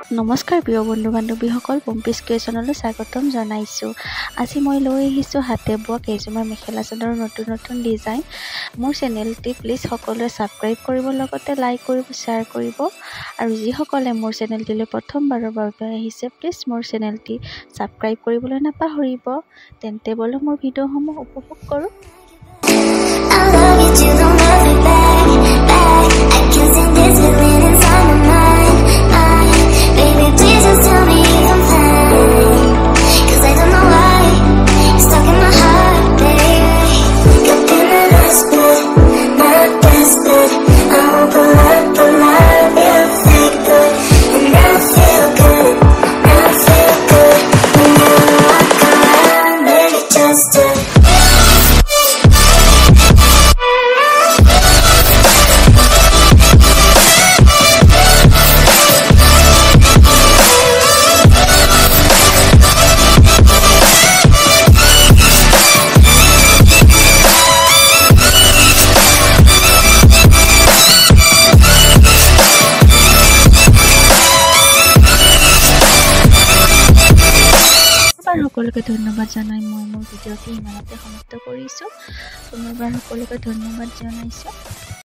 নমস্কাৰ প্ৰিয় বন্ধু বান্ধৱীসকল, পম্পিছ ক্ৰিয়েশ্যনলৈ স্বাগতম জনাইছোঁ। আজি মই লৈ আহিছোঁ হাতে বোৱা কেইযোৰমান মেখেলা চাদৰৰ নতুন ডিজাইন। মোৰ চেনেলটি প্লিজ সকলোৱে ছাবস্ক্ৰাইব কৰিব, লগতে লাইক কৰিব, শ্বেয়াৰ কৰিব। আৰু যিসকলে মোৰ চেনেলটিলৈ প্ৰথমবাৰৰ বাবে আহিছে, প্লিজ মোৰ চেনেলটি ছাবস্ক্ৰাইব কৰিবলৈ নাপাহৰিব। তেন্তে ব'লক মোৰ ভিডিঅ'সমূহ উপভোগ কৰোঁ। সকলোকে ধন্যবাদ জনাই মই মোৰ ভিডিঅ'টি ইমানতে সমাপ্ত কৰিছোঁ। পুনৰবাৰ সকলোকে ধন্যবাদ জনাইছোঁ।